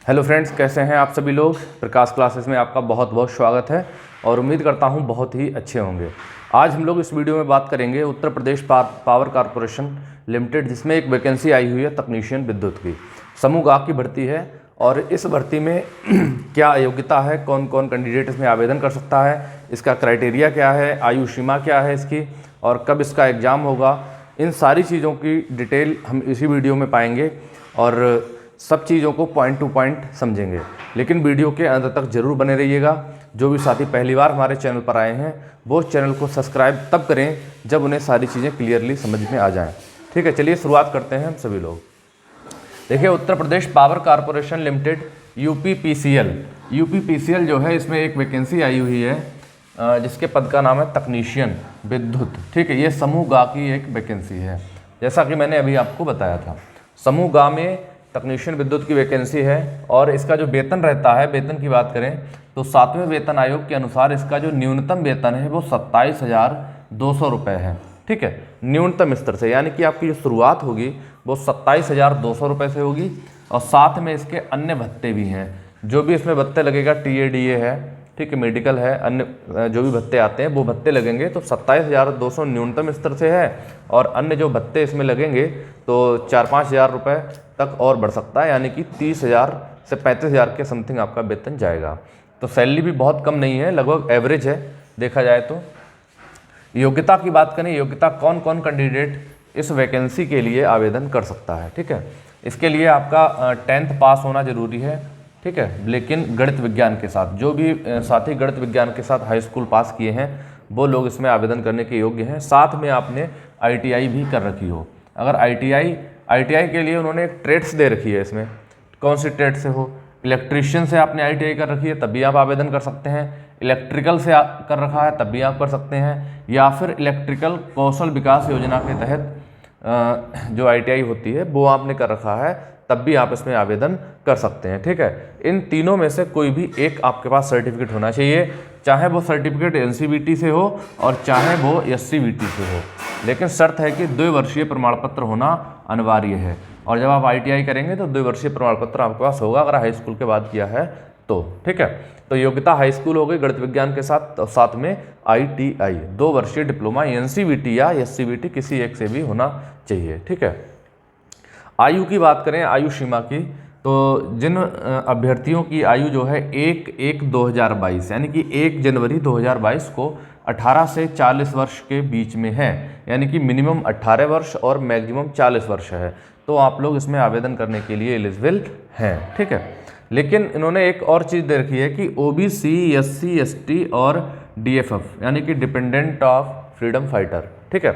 Hello friends, कैसे हैं आप सभी लोग। प्रकाश क्लासेस में आपका बहुत बहुत स्वागत है और उम्मीद करता हूं बहुत ही अच्छे होंगे। आज हम लोग इस वीडियो में बात करेंगे Uttar Pradesh power corporation limited, जिसमें एक वैकेंसी आई हुई है तकनीशियन विद्युत की। समूह गा की भर्ती है और इस भर्ती में क्या योग्यता है, कौन कौन कैंडिडेट इसमें आवेदन कर सकता है, इसका क्राइटेरिया क्या है, आयु सीमा क्या है इसकी और कब इसका एग्ज़ाम होगा, इन सारी चीज़ों की डिटेल हम इसी वीडियो में पाएंगे और सब चीज़ों को पॉइंट टू पॉइंट समझेंगे। लेकिन वीडियो के अंत तक जरूर बने रहिएगा। जो भी साथी पहली बार हमारे चैनल पर आए हैं वो चैनल को सब्सक्राइब तब करें जब उन्हें सारी चीज़ें क्लियरली समझ में आ जाएं। ठीक है, चलिए शुरुआत करते हैं हम सभी लोग। देखिए, Uttar Pradesh power corporation limited UPPCL जो है, इसमें एक वैकेंसी आई हुई है जिसके पद का नाम है तकनीशियन विद्युत। ठीक है, ये समूह गा की एक वैकेंसी है, जैसा कि मैंने अभी आपको बताया था। समूह गा में तकनीशियन विद्युत की वैकेंसी है और इसका जो वेतन रहता है, वेतन की बात करें तो 7वें वेतन आयोग के अनुसार इसका जो न्यूनतम वेतन है वो 27,200 रुपये है। ठीक है, न्यूनतम स्तर से, यानी कि आपकी जो शुरुआत होगी वो 27,200 रुपये से होगी और साथ में इसके अन्य भत्ते भी हैं। जो भी इसमें भत्ते लगेगा, टीएडीए है, ठीक है, मेडिकल है, अन्य जो भी भत्ते आते हैं वो भत्ते लगेंगे। तो 27,200 न्यूनतम स्तर से है और अन्य जो भत्ते इसमें लगेंगे तो 4-5 हज़ार रुपये तक और बढ़ सकता है, यानी कि 30,000 से 35,000 के समथिंग आपका वेतन जाएगा। तो सैलरी भी बहुत कम नहीं है, लगभग एवरेज है देखा जाए तो। योग्यता की बात करें, योग्यता कौन कौन कैंडिडेट इस वैकेंसी के लिए आवेदन कर सकता है। ठीक है, इसके लिए आपका 10th पास होना जरूरी है। ठीक है, लेकिन गणित विज्ञान के साथ, जो भी साथी गणित विज्ञान के साथ हाई स्कूल पास किए हैं वो लोग इसमें आवेदन करने के योग्य हैं। साथ में आपने ITI भी कर रखी हो। अगर ITI के लिए उन्होंने एक ट्रेड्स दे रखी है, इसमें कौन सी ट्रेड से हो, इलेक्ट्रीशियन से आपने ITI कर रखी है तब भी आप आवेदन कर सकते हैं, इलेक्ट्रिकल से कर रखा है तब भी आप कर सकते हैं, या फिर इलेक्ट्रिकल कौशल विकास योजना के तहत जो ITI होती है वो आपने कर रखा है तब भी आप इसमें आवेदन कर सकते हैं। ठीक है, इन तीनों में से कोई भी एक आपके पास सर्टिफिकेट होना चाहिए, चाहे वो सर्टिफिकेट NCVT से हो और चाहे वो SCVT से हो, लेकिन शर्त है कि 2 वर्षीय प्रमाण पत्र होना अनिवार्य है। और जब आप ITI करेंगे तो 2 वर्षीय प्रमाण पत्र आपके पास होगा, अगर हाई स्कूल के बाद किया है तो। ठीक है, तो योग्यता हाई स्कूल हो गई गणित विज्ञान के साथ में ITI, 2 वर्षीय डिप्लोमा NCVT या SCVT किसी एक से भी होना चाहिए। ठीक है, आयु की बात करें, आयु सीमा की, तो जिन अभ्यर्थियों की आयु जो है 1/1/2022 यानी कि 1 जनवरी 2022 को 18 से 40 वर्ष के बीच में है, यानी कि मिनिमम 18 वर्ष और मैक्सिमम 40 वर्ष है, तो आप लोग इसमें आवेदन करने के लिए एलिजिबल हैं। ठीक है, लेकिन इन्होंने एक और चीज़ दे रखी है कि OBC, SC, ST और DFF यानी कि डिपेंडेंट ऑफ फ्रीडम फाइटर। ठीक है,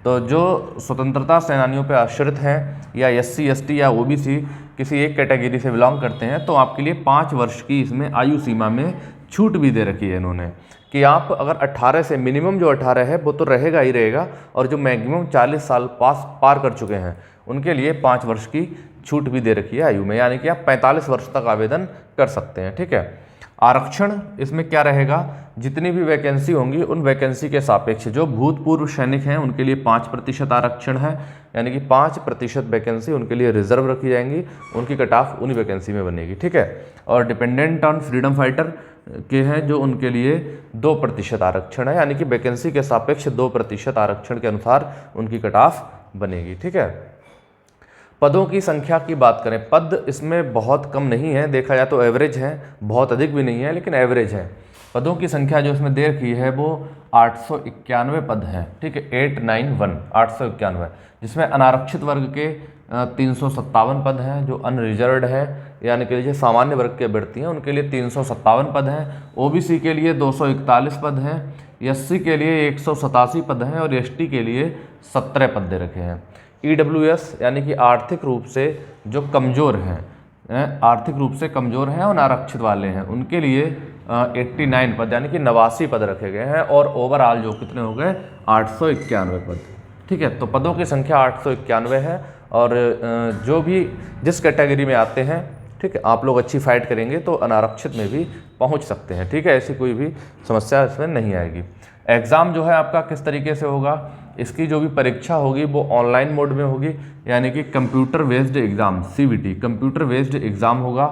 तो जो स्वतंत्रता सेनानियों पर आश्रित हैं या SC, ST या OBC किसी एक कैटेगरी से बिलोंग करते हैं, तो आपके लिए 5 वर्ष की इसमें आयु सीमा में छूट भी दे रखी है इन्होंने, कि आप अगर 18 से, मिनिमम जो 18 है वो तो रहेगा ही रहेगा, और जो मैक्सिमम 40 साल पार कर चुके हैं उनके लिए 5 वर्ष की छूट भी दे रखी है आयु में, यानी कि आप 45 वर्ष तक आवेदन कर सकते हैं। ठीक है, आरक्षण इसमें क्या रहेगा, जितनी भी वैकेंसी होंगी उन वैकेंसी के सापेक्ष जो भूतपूर्व सैनिक हैं उनके लिए 5% आरक्षण है, यानी कि 5% वैकेंसी उनके लिए रिजर्व रखी जाएंगी, उनकी कट ऑफ उन्हीं वैकेंसी में बनेगी। ठीक है, और डिपेंडेंट ऑन फ्रीडम फाइटर के हैं जो उनके लिए 2% आरक्षण है, यानी कि वैकेंसी के सापेक्ष 2% आरक्षण के अनुसार उनकी कट ऑफ बनेगी। ठीक है, पदों की संख्या की बात करें, पद इसमें बहुत कम नहीं है, देखा जाए तो एवरेज है, बहुत अधिक भी नहीं है लेकिन एवरेज है। पदों की संख्या जो इसमें दे रखी है वो 891 पद हैं। ठीक है, 891 891, जिसमें अनारक्षित वर्ग के 357 पद हैं, जो अनरिजर्व्ड है यानी कि जो सामान्य वर्ग के अभ्यर्थी हैं उनके लिए 357 पद हैं, OBC के लिए 241 पद हैं, SC के लिए 187 पद हैं और ST के लिए 17 पद दे रखे हैं। EWS यानी कि आर्थिक रूप से जो कमज़ोर हैं, आर्थिक रूप से कमज़ोर हैं और आरक्षित वाले हैं, उनके लिए 89 पद यानी कि 89 पद रखे गए हैं, और ओवरऑल जो कितने हो गए 891 पद। ठीक है, तो पदों की संख्या 891 है, और जो भी जिस कैटेगरी में आते हैं, ठीक है, आप लोग अच्छी फाइट करेंगे तो अनारक्षित में भी पहुंच सकते हैं। ठीक है, ऐसी कोई भी समस्या इसमें नहीं आएगी। एग्ज़ाम जो है आपका किस तरीके से होगा, इसकी जो भी परीक्षा होगी वो ऑनलाइन मोड में होगी, यानी कि computer based exam, CBT computer based exam होगा।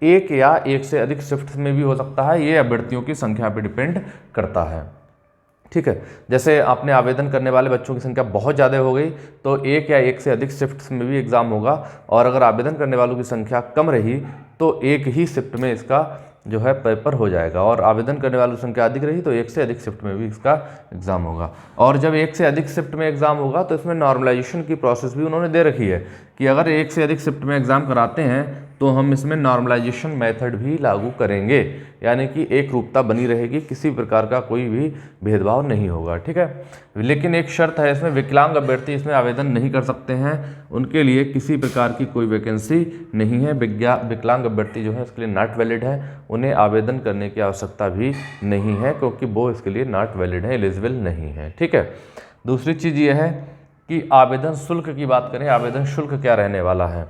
एक या एक से अधिक शिफ्ट में भी हो सकता है, ये अभ्यर्थियों की संख्या पर डिपेंड करता है। ठीक है, जैसे आपने आवेदन करने वाले बच्चों की संख्या बहुत ज़्यादा हो गई तो एक या एक से अधिक शिफ्ट्स में भी एग्ज़ाम होगा, और अगर आवेदन करने वालों की संख्या कम रही तो एक ही शिफ्ट में इसका जो है पेपर हो जाएगा, और आवेदन करने वालों की संख्या अधिक रही तो एक से अधिक शिफ्ट में भी इसका एग्ज़ाम होगा। और जब एक से अधिक शिफ्ट में एग्ज़ाम होगा तो इसमें नॉर्मलाइजेशन की प्रोसेस भी उन्होंने दे रखी है कि अगर एक से अधिक शिफ्ट में एग्ज़ाम कराते हैं तो हम इसमें नॉर्मलाइजेशन मेथड भी लागू करेंगे, यानी कि एक रूपता बनी रहेगी, किसी प्रकार का कोई भी भेदभाव नहीं होगा। ठीक है, लेकिन एक शर्त है इसमें, विकलांग अभ्यर्थी इसमें आवेदन नहीं कर सकते हैं, उनके लिए किसी प्रकार की कोई वैकेंसी नहीं है। विकलांग अभ्यर्थी जो है इसके लिए नॉट वैलिड है, उन्हें आवेदन करने की आवश्यकता भी नहीं है क्योंकि वो इसके लिए नॉट वैलिड है, एलिजिबल नहीं है। ठीक है, दूसरी चीज़ ये है कि आवेदन शुल्क की बात करें, आवेदन शुल्क क्या रहने वाला है।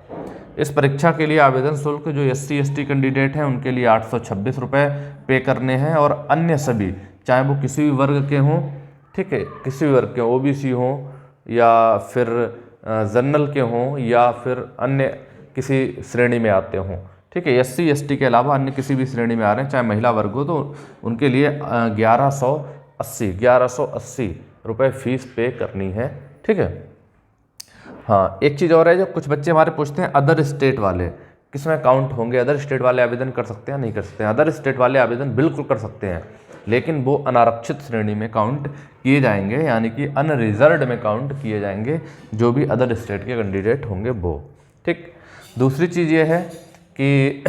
इस परीक्षा के लिए आवेदन शुल्क जो SC/ST कैंडिडेट हैं उनके लिए 826 रुपये पे करने हैं, और अन्य सभी चाहे वो किसी भी वर्ग के हों, ठीक है, किसी भी वर्ग के OBC हों या फिर जनरल के हों या फिर अन्य किसी श्रेणी में आते हों, ठीक है, SC/ST के अलावा अन्य किसी भी श्रेणी में आ रहे हैं, चाहे महिला वर्ग हो, तो उनके लिए 1180 रुपये फीस पे करनी है। ठीक है, हाँ, एक चीज़ और है, जो कुछ बच्चे हमारे पूछते हैं अदर स्टेट वाले किसमें काउंट होंगे, अदर स्टेट वाले आवेदन कर सकते हैं नहीं कर सकते हैं। अदर स्टेट वाले आवेदन बिल्कुल कर सकते हैं, लेकिन वो अनारक्षित श्रेणी में काउंट किए जाएंगे, यानी कि अनरिजर्व्ड में काउंट किए जाएंगे जो भी अदर स्टेट के कैंडिडेट होंगे वो। ठीक, दूसरी चीज़ ये है कि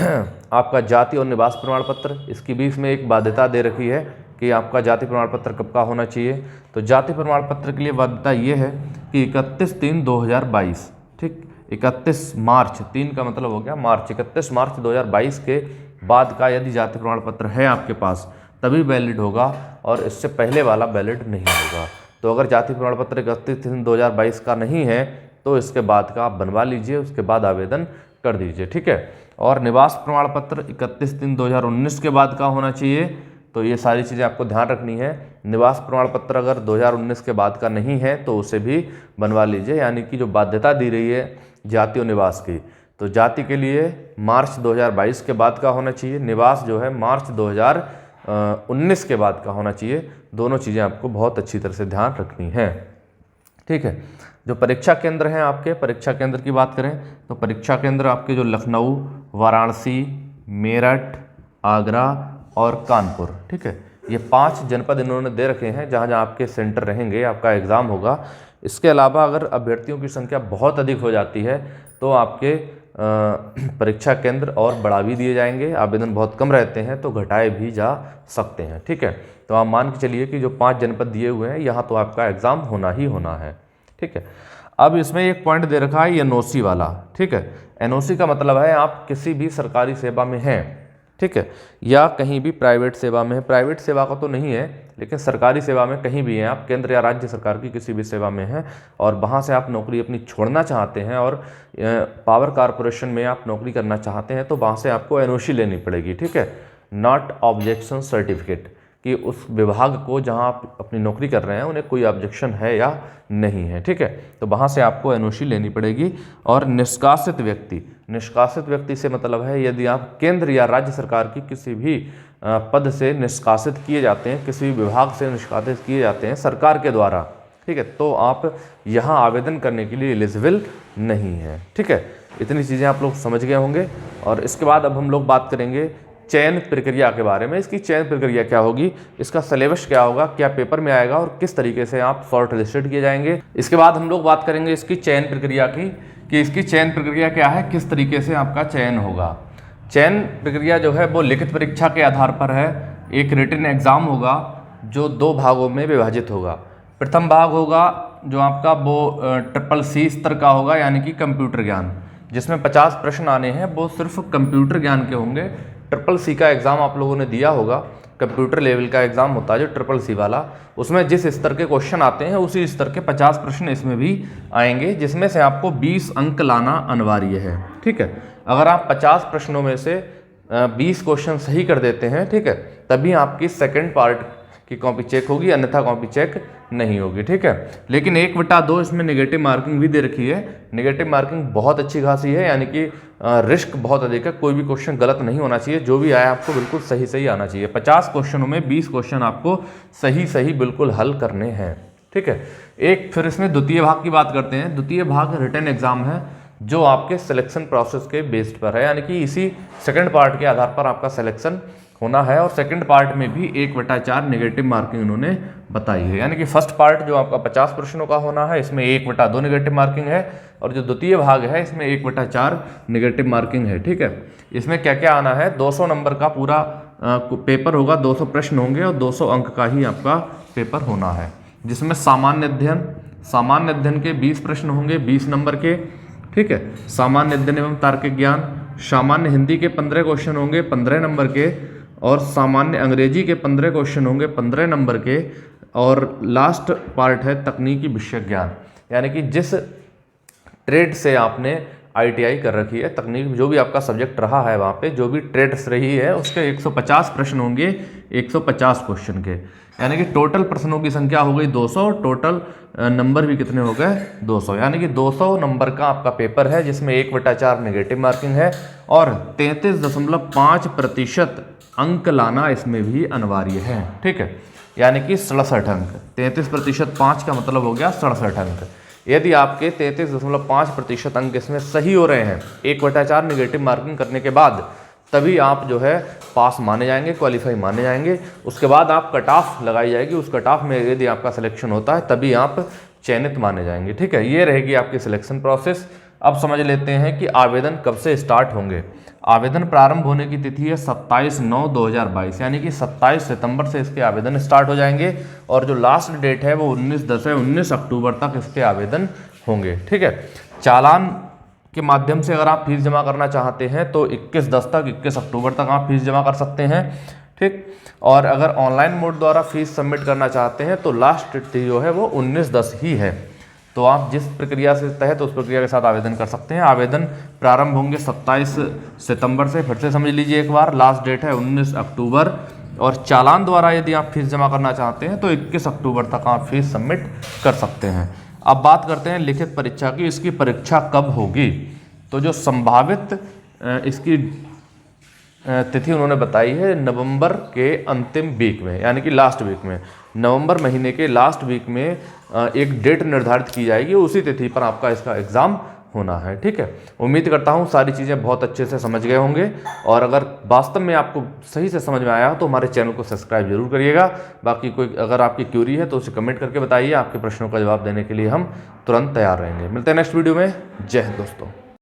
आपका जाति और निवास प्रमाण पत्र, इसकी भी इसमें एक बाध्यता दे रखी है कि आपका जाति प्रमाण पत्र कब का होना चाहिए। तो जाति प्रमाण पत्र के लिए बाध्यता ये है कि 31/3/2022, ठीक, 31 मार्च, 3 का मतलब हो गया मार्च, 31 मार्च 2022 के बाद का यदि जाति प्रमाण पत्र है आपके पास तभी वैलिड होगा, और इससे पहले वाला वैलिड नहीं होगा। तो अगर जाति प्रमाण पत्र 31/3/2022 का नहीं है तो इसके बाद का आप बनवा लीजिए, उसके बाद आवेदन कर दीजिए। ठीक है, और निवास प्रमाण पत्र 31/3/2019 के बाद का होना चाहिए। तो ये सारी चीज़ें आपको ध्यान रखनी है। निवास प्रमाण पत्र अगर 2019 के बाद का नहीं है तो उसे भी बनवा लीजिए, यानी कि जो बाध्यता दी रही है जाति और निवास की, तो जाति के लिए मार्च 2022 के बाद का होना चाहिए, निवास जो है मार्च 2019 के बाद का होना चाहिए। दोनों चीज़ें आपको बहुत अच्छी तरह से ध्यान रखनी है। ठीक है, जो परीक्षा केंद्र हैं आपके, परीक्षा केंद्र की बात करें तो परीक्षा केंद्र आपके जो लखनऊ, वाराणसी, मेरठ, आगरा और कानपुर, ठीक है, ये 5 जनपद इन्होंने दे रखे हैं जहाँ जहाँ आपके सेंटर रहेंगे, आपका एग्ज़ाम होगा। इसके अलावा अगर अभ्यर्थियों की संख्या बहुत अधिक हो जाती है तो आपके परीक्षा केंद्र और बढ़ा भी दिए जाएंगे, आवेदन बहुत कम रहते हैं तो घटाए भी जा सकते हैं। ठीक है, तो आप मान के चलिए कि जो 5 जनपद दिए हुए हैं यहाँ तो आपका एग्ज़ाम होना ही होना है। ठीक है, अब इसमें एक पॉइंट दे रखा है NOC वाला। ठीक है, NOC का मतलब है आप किसी भी सरकारी सेवा में हैं, ठीक है, या कहीं भी प्राइवेट सेवा में है। प्राइवेट सेवा का तो नहीं है, लेकिन सरकारी सेवा में कहीं भी हैं आप, केंद्र या राज्य सरकार की किसी भी सेवा में हैं और वहाँ से आप नौकरी अपनी छोड़ना चाहते हैं और पावर कॉरपोरेशन में आप नौकरी करना चाहते हैं तो वहाँ से आपको NOC लेनी पड़ेगी। ठीक है, नॉट ऑब्जेक्शन सर्टिफिकेट, कि उस विभाग को जहाँ आप अपनी नौकरी कर रहे हैं उन्हें कोई ऑब्जेक्शन है या नहीं है। ठीक है, तो वहाँ से आपको NOC लेनी पड़ेगी। और निष्कासित व्यक्ति, निष्कासित व्यक्ति से मतलब है यदि आप केंद्र या राज्य सरकार की किसी भी पद से निष्कासित किए जाते हैं, किसी भी विभाग से निष्कासित किए जाते हैं सरकार के द्वारा, ठीक है, तो आप यहाँ आवेदन करने के लिए एलिजिबल नहीं है। ठीक है, इतनी चीज़ें आप लोग समझ गए होंगे। और इसके बाद अब हम लोग बात करेंगे चयन प्रक्रिया के बारे में। इसकी चयन प्रक्रिया क्या होगी, इसका सिलेबस क्या होगा, क्या पेपर में आएगा और किस तरीके से आप शॉर्ट लिस्टेड किए जाएंगे। इसके बाद हम लोग बात करेंगे इसकी चयन प्रक्रिया की, कि इसकी चयन प्रक्रिया क्या है, किस तरीके से आपका चयन होगा। चयन प्रक्रिया जो है वो लिखित परीक्षा के आधार पर है। एक रिटन एग्ज़ाम होगा जो 2 भागों में विभाजित होगा। प्रथम भाग होगा जो आपका वो CCC स्तर का होगा, यानी कि कंप्यूटर ज्ञान, जिसमें 50 प्रश्न आने हैं, वो सिर्फ कंप्यूटर ज्ञान के होंगे। CCC का एग्ज़ाम आप लोगों ने दिया होगा, कंप्यूटर लेवल का एग्ज़ाम होता है जो CCC वाला, उसमें जिस स्तर के क्वेश्चन आते हैं उसी स्तर के 50 प्रश्न इसमें भी आएंगे, जिसमें से आपको 20 अंक लाना अनिवार्य है। ठीक है, अगर आप 50 प्रश्नों में से 20 क्वेश्चन सही कर देते हैं, ठीक है, तभी आपकी सेकंड पार्ट की कॉपी चेक होगी, अन्यथा कॉपी चेक नहीं होगी। ठीक है, लेकिन 1/2 इसमें नेगेटिव मार्किंग भी दे रखी है। नेगेटिव मार्किंग बहुत अच्छी खासी है, यानी कि रिस्क बहुत अधिक है, कोई भी क्वेश्चन गलत नहीं होना चाहिए, जो भी आया आपको बिल्कुल सही सही आना चाहिए। 50 क्वेश्चनों में 20 क्वेश्चन आपको सही सही बिल्कुल हल करने हैं, ठीक है। एक फिर इसमें द्वितीय भाग की बात करते हैं। द्वितीय भाग रिटन एग्जाम है जो आपके सिलेक्शन प्रोसेस के बेस्ड पर है, यानी कि इसी सेकंड पार्ट के आधार पर आपका सिलेक्शन होना है। और सेकंड पार्ट में भी 1/4 नेगेटिव मार्किंग उन्होंने बताई है, यानी कि फर्स्ट पार्ट जो आपका 50 प्रश्नों का होना है इसमें 1/2 नेगेटिव मार्किंग है, और जो द्वितीय भाग है इसमें 1/4 नेगेटिव मार्किंग है, ठीक है। इसमें क्या क्या आना है, 200 नंबर का पूरा पेपर होगा, 200 प्रश्न होंगे और 200 अंक का ही आपका पेपर होना है, जिसमें सामान्य अध्ययन के 20 प्रश्न होंगे 20 नंबर के, ठीक है। सामान्य अध्ययन एवं तार्किक ज्ञान, सामान्य हिंदी के 15 क्वेश्चन होंगे 15 नंबर के, और सामान्य अंग्रेजी के 15 क्वेश्चन होंगे 15 नंबर के, और लास्ट पार्ट है तकनीकी विषय ज्ञान, यानी कि जिस ट्रेड से आपने ITI कर रखी है, तकनीक जो भी आपका सब्जेक्ट रहा है वहाँ पे जो भी ट्रेड्स रही है उसके 150 प्रश्न होंगे 150 क्वेश्चन के, यानी कि टोटल प्रश्नों की संख्या हो गई 200, टोटल नंबर भी कितने हो गए 200, यानी कि 200 नंबर का आपका पेपर है जिसमें 1/4 नेगेटिव मार्किंग है और 33.5% अंक लाना इसमें भी अनिवार्य है, ठीक है। यानी कि 67 अंक, 33% 5 का मतलब हो गया 67 अंक। यदि आपके 33.5% अंक इसमें सही हो रहे हैं 1/4 नेगेटिव मार्किंग करने के बाद, तभी आप जो है पास माने जाएंगे, क्वालिफाई माने जाएंगे। उसके बाद आप कट ऑफ लगाई जाएगी, उस कट ऑफ में यदि आपका सिलेक्शन होता है तभी आप चयनित माने जाएंगे, ठीक है। ये रहेगी आपकी सिलेक्शन प्रोसेस। अब समझ लेते हैं कि आवेदन कब से स्टार्ट होंगे। आवेदन प्रारंभ होने की तिथि है 27/9/2022, यानी कि 27 सितंबर से इसके आवेदन स्टार्ट हो जाएंगे, और जो लास्ट डेट है वो 19/10 है, 19 अक्टूबर तक इसके आवेदन होंगे, ठीक है। चालान के माध्यम से अगर आप फीस जमा करना चाहते हैं तो 21/10 तक, 21 अक्टूबर तक आप फीस जमा कर सकते हैं, ठीक। और अगर ऑनलाइन मोड द्वारा फीस सबमिट करना चाहते हैं तो लास्ट तिथि जो है वो 19/10 ही है। तो आप जिस प्रक्रिया से तहत उस प्रक्रिया के साथ आवेदन कर सकते हैं। आवेदन प्रारंभ होंगे 27 सितंबर से, फिर से समझ लीजिए एक बार, लास्ट डेट है 19 अक्टूबर, और चालान द्वारा यदि आप फीस जमा करना चाहते हैं तो 21 अक्टूबर तक आप फीस सबमिट कर सकते हैं। अब बात करते हैं लिखित परीक्षा की, इसकी परीक्षा कब होगी। तो जो संभावित इसकी तिथि उन्होंने बताई है नवंबर के अंतिम वीक में, यानी कि लास्ट वीक में, नवंबर महीने के लास्ट वीक में एक डेट निर्धारित की जाएगी, उसी तिथि पर आपका इसका एग्ज़ाम होना है, ठीक है। उम्मीद करता हूँ सारी चीज़ें बहुत अच्छे से समझ गए होंगे, और अगर वास्तव में आपको सही से समझ में आया हो तो हमारे चैनल को सब्सक्राइब जरूर करिएगा। बाकी कोई अगर आपकी क्यूरी है तो उसे कमेंट करके बताइए, आपके प्रश्नों का जवाब देने के लिए हम तुरंत तैयार रहेंगे। मिलते हैं नेक्स्ट वीडियो में। जय हिंद दोस्तों।